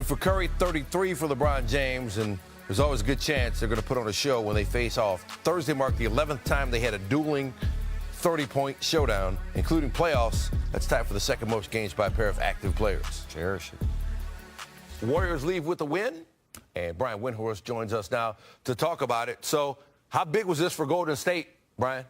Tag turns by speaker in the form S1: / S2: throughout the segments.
S1: for Curry, 33 for LeBron James, and there's always a good chance they're going to put on a show when they face off. Thursday marked the 11th time they had a dueling 30-point showdown, including playoffs. That's tied for the second most games by a pair of active players.
S2: Cherish it.
S1: Warriors leave with a win, and Brian Windhorst joins us now to talk about it. So how big was this for Golden State, Brian?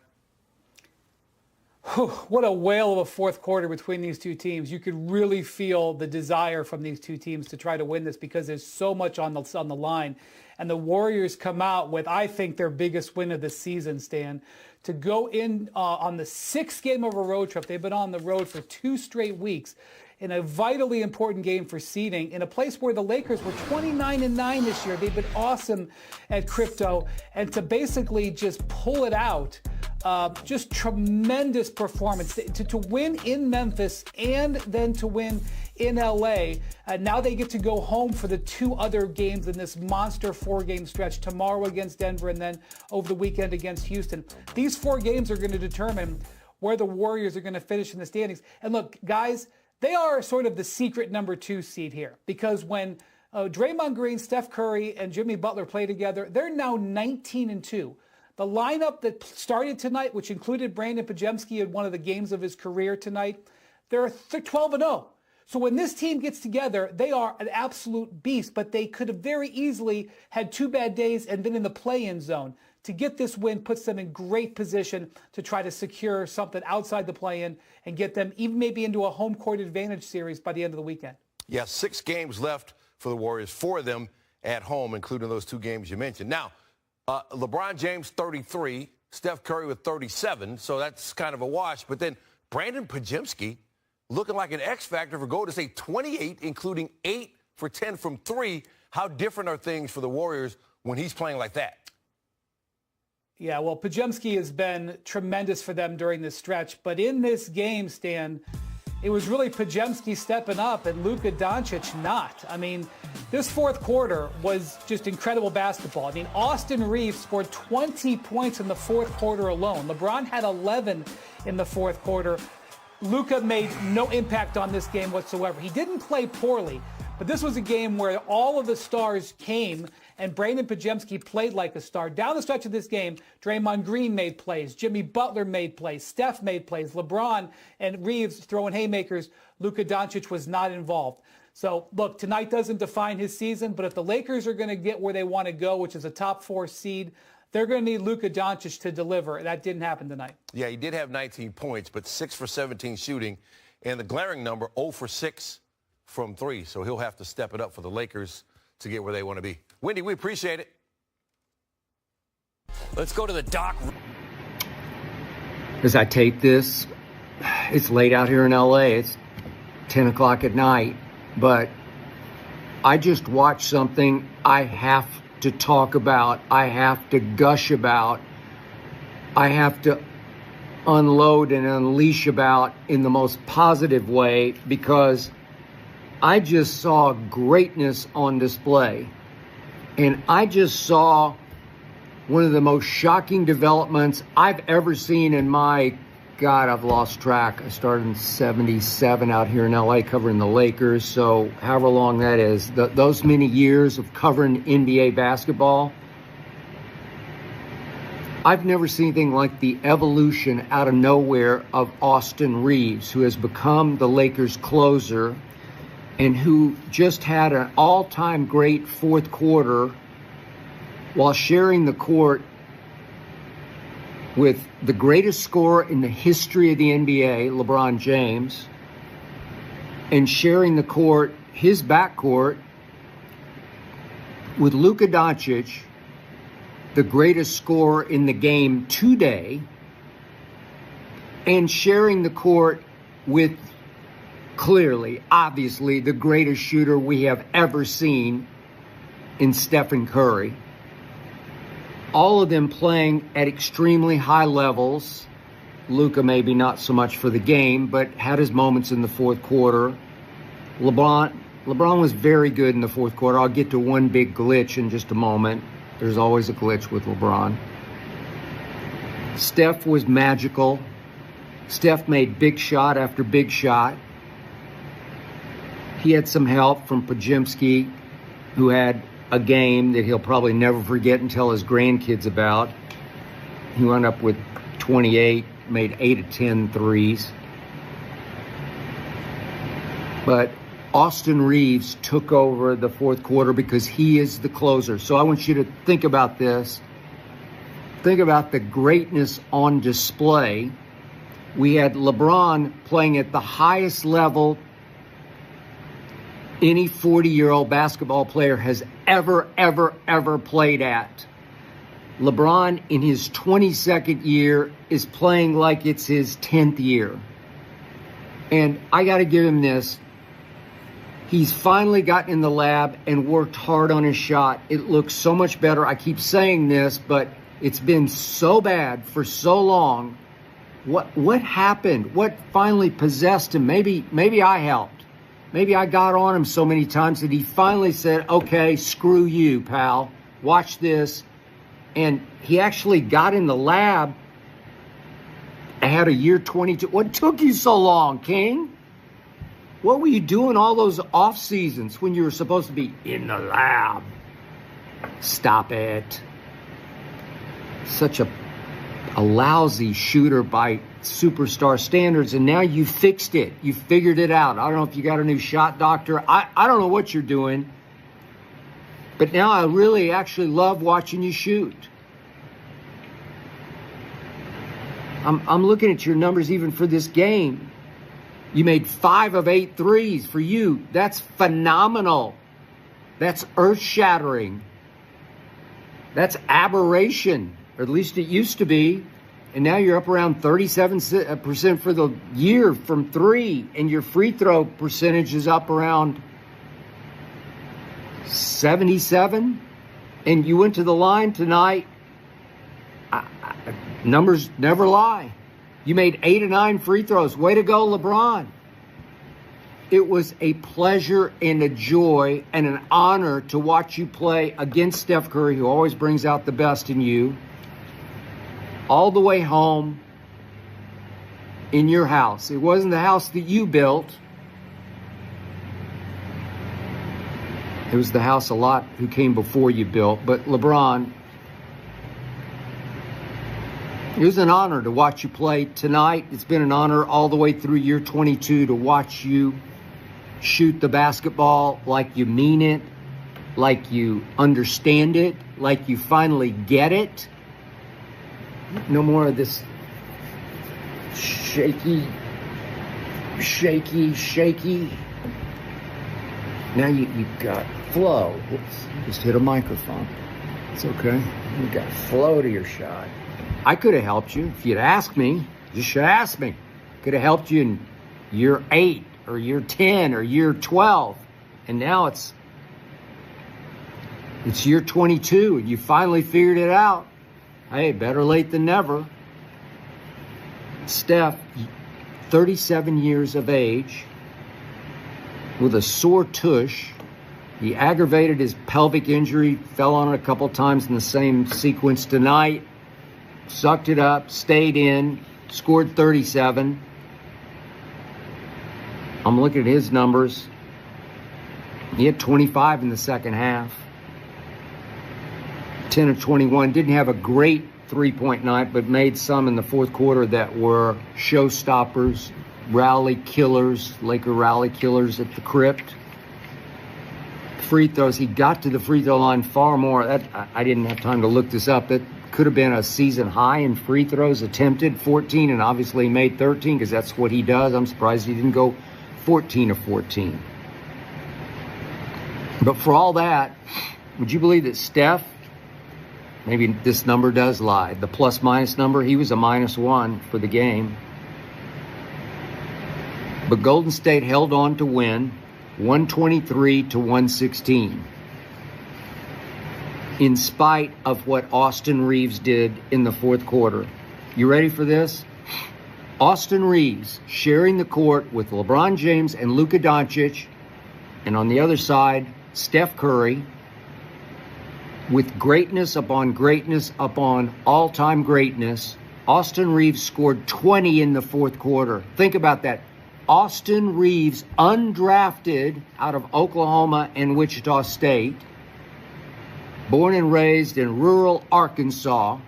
S3: What a whale of a fourth quarter between these two teams. You could really feel the desire from these two teams to try to win this because there's so much on the line. And the Warriors come out with, I think, their biggest win of the season, Stan, to go in on the sixth game of a road trip. They've been on the road for 2 straight weeks in a vitally important game for seeding in a place where the Lakers were 29-9 this year. They've been awesome at crypto. And to basically just pull it out, just tremendous performance. To win in Memphis and then to win in L.A. Now they get to go home for the 2 other games in this monster 4-game stretch, tomorrow against Denver and then over the weekend against Houston. These 4 games are going to determine where the Warriors are going to finish in the standings. And look, guys, they are sort of the secret number 2 seed here because when Draymond Green, Steph Curry, and Jimmy Butler play together, they're now 19-2. The lineup that started tonight, which included Brandon Pajemski in one of the games of his career tonight, they're 12-0. So when this team gets together, they are an absolute beast, but they could have very easily had 2 bad days and been in the play-in zone. To get this win puts them in great position to try to secure something outside the play-in and get them even maybe into a home court advantage series by the end of the weekend.
S1: Yeah, 6 games left for the Warriors, 4 of them at home, including those 2 games you mentioned. Now, LeBron James, 33, Steph Curry with 37, so that's kind of a wash. But then Brandon Pajemski looking like an X factor for Golden State, 28, including 8 for 10 from 3. How different are things for the Warriors when he's playing like that?
S3: Yeah, well, Pajemski has been tremendous for them during this stretch. But in this game, Stan, it was really Pajemski stepping up and Luka Doncic not. I mean, this fourth quarter was just incredible basketball. I mean, Austin Reeves scored 20 points in the fourth quarter alone. LeBron had 11 in the fourth quarter. Luka made no impact on this game whatsoever. He didn't play poorly, but this was a game where all of the stars came and Brandon Pajemski played like a star. Down the stretch of this game, Draymond Green made plays, Jimmy Butler made plays, Steph made plays, LeBron and Reeves throwing haymakers. Luka Doncic was not involved. So, look, tonight doesn't define his season, but if the Lakers are going to get where they want to go, which is a top 4 seed, they're going to need Luka Doncic to deliver. That didn't happen tonight.
S1: Yeah, he did have 19 points, but 6 for 17 shooting. And the glaring number, 0 for 6 from 3. So he'll have to step it up for the Lakers to get where they want to be. Wendy, we appreciate it.
S2: Let's go to the dock.
S4: As I tape this, it's late out here in L.A. It's 10 o'clock at night. But I just watched something I have to talk about, I have to gush about, I have to unload and unleash about in the most positive way because I just saw greatness on display. And I just saw one of the most shocking developments I've ever seen in my, God, I've lost track. I started in 77 out here in LA covering the Lakers. So however long that is, those many years of covering NBA basketball, I've never seen anything like the evolution out of nowhere of Austin Reeves, who has become the Lakers closer and who just had an all-time great fourth quarter while sharing the court with the greatest scorer in the history of the NBA, LeBron James, and sharing the court, his backcourt, with Luka Doncic, the greatest scorer in the game today, and sharing the court with clearly, obviously, the greatest shooter we have ever seen in Stephen Curry. All of them playing at extremely high levels. Luka maybe not so much for the game, but had his moments in the fourth quarter. LeBron was very good in the fourth quarter. I'll get to one big glitch in just a moment. There's always a glitch with LeBron. Steph was magical. Steph made big shot after big shot. He had some help from Pajemski, who had a game that he'll probably never forget and tell his grandkids about. He wound up with 28, made 8 of 10 threes. But Austin Reeves took over the fourth quarter because he is the closer. So I want you to think about this. Think about the greatness on display. We had LeBron playing at the highest level any 40-year-old basketball player has ever played at. LeBron, in his 22nd year, is playing like it's his 10th year. And I got to give him this. He's finally gotten in the lab and worked hard on his shot. It looks so much better. I keep saying this, but it's been so bad for so long. What happened? What finally possessed him? Maybe I helped. Maybe I got on him so many times that he finally said, okay, screw you, pal. Watch this. And he actually got in the lab. I had a year 22. What took you so long, King? What were you doing all those off seasons when you were supposed to be in the lab? Stop it. Such a lousy shooter by superstar standards, and now you fixed it. You figured it out. I don't know if you got a new shot doctor. I don't know what you're doing. But now I really actually love watching you shoot. I'm looking at your numbers even for this game. You made 5 of 8 threes. For you, that's phenomenal. That's earth-shattering. That's aberration, or at least it used to be. And now you're up around 37% for the year from 3, and your free throw percentage is up around 77. And you went to the line tonight. Numbers never lie. You made 8 of 9 free throws. Way to go, LeBron. It was a pleasure and a joy and an honor to watch you play against Steph Curry, who always brings out the best in you, all the way home in your house. It wasn't the house that you built. It was the house a lot who came before you built. But LeBron, it was an honor to watch you play tonight. It's been an honor all the way through year 22 to watch you shoot the basketball like you mean it, like you understand it, like you finally get it. No more of this shaky. Now you've got flow. Whoops, just hit a microphone. It's okay. You got flow to your shot. I could have helped you if you'd asked me. You should have asked me. Could have helped you in year 8 or year 10 or year 12. And now it's year 22 and you finally figured it out. Hey, better late than never. Steph, 37 years of age, with a sore tush. He aggravated his pelvic injury, fell on it a couple times in the same sequence tonight. Sucked it up, stayed in, scored 37. I'm looking at his numbers. He had 25 in the second half. 10 of 21. Didn't have a great three-point night, but made some in the fourth quarter that were showstoppers, rally killers, Laker rally killers at the crypt. Free throws. He got to the free throw line far more. I didn't have time to look this up. That could have been a season high in free throws attempted, 14, and obviously he made 13 because that's what he does. I'm surprised he didn't go 14 of 14. But for all that, would you believe that Steph, maybe this number does lie, the plus-minus number, he was a -1 for the game. But Golden State held on to win 123 to 116. In spite of what Austin Reeves did in the fourth quarter. You ready for this? Austin Reeves sharing the court with LeBron James and Luka Doncic, and on the other side, Steph Curry, with greatness upon all-time greatness. Austin Reeves scored 20 in the fourth quarter. Think about that. Austin Reeves, undrafted out of Oklahoma and Wichita State, born and raised in rural Arkansas.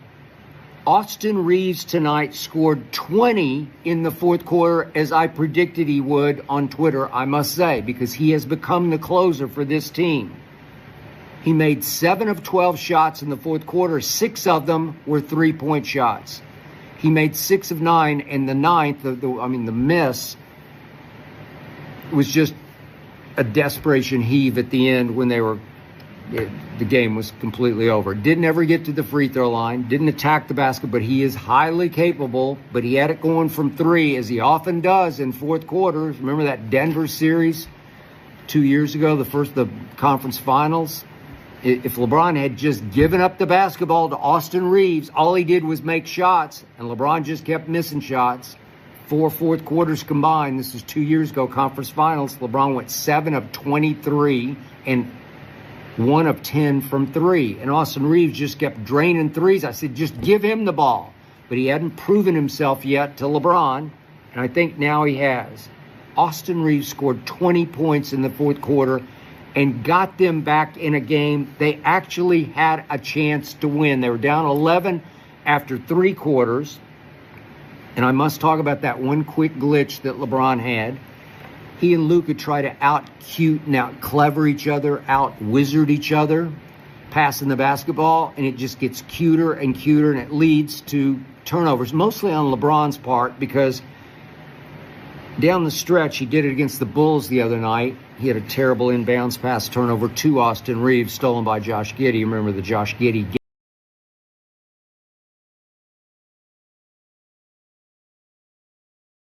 S4: Austin Reeves tonight scored 20 in the fourth quarter, as I predicted he would on Twitter, I must say, because he has become the closer for this team. He made 7 of 12 shots in the fourth quarter. 6 of them were three-point shots. He made 6 of 9, and the ninth, the miss, was just a desperation heave at the end when the game was completely over. Didn't ever get to the free throw line, didn't attack the basket, but he is highly capable. But he had it going from 3, as he often does in fourth quarters. Remember that Denver series 2 years ago, the conference finals? If LeBron had just given up the basketball to Austin Reeves, all he did was make shots, and LeBron just kept missing shots. 4 fourth quarters combined. This was 2 years ago, conference finals. LeBron went 7 of 23 and 1 of 10 from 3. And Austin Reeves just kept draining threes. I said, just give him the ball. But he hadn't proven himself yet to LeBron, and I think now he has. Austin Reeves scored 20 points in the fourth quarter and got them back in a game they actually had a chance to win. They were down 11 after 3 quarters. And I must talk about that one quick glitch that LeBron had. He and Luka try to out-cute and out-clever each other, out-wizard each other, passing the basketball, and it just gets cuter and cuter, and it leads to turnovers, mostly on LeBron's part, because down the stretch, he did it against the Bulls the other night. He had a terrible inbounds pass turnover to Austin Reeves, stolen by Josh Giddey. Remember the Josh Giddey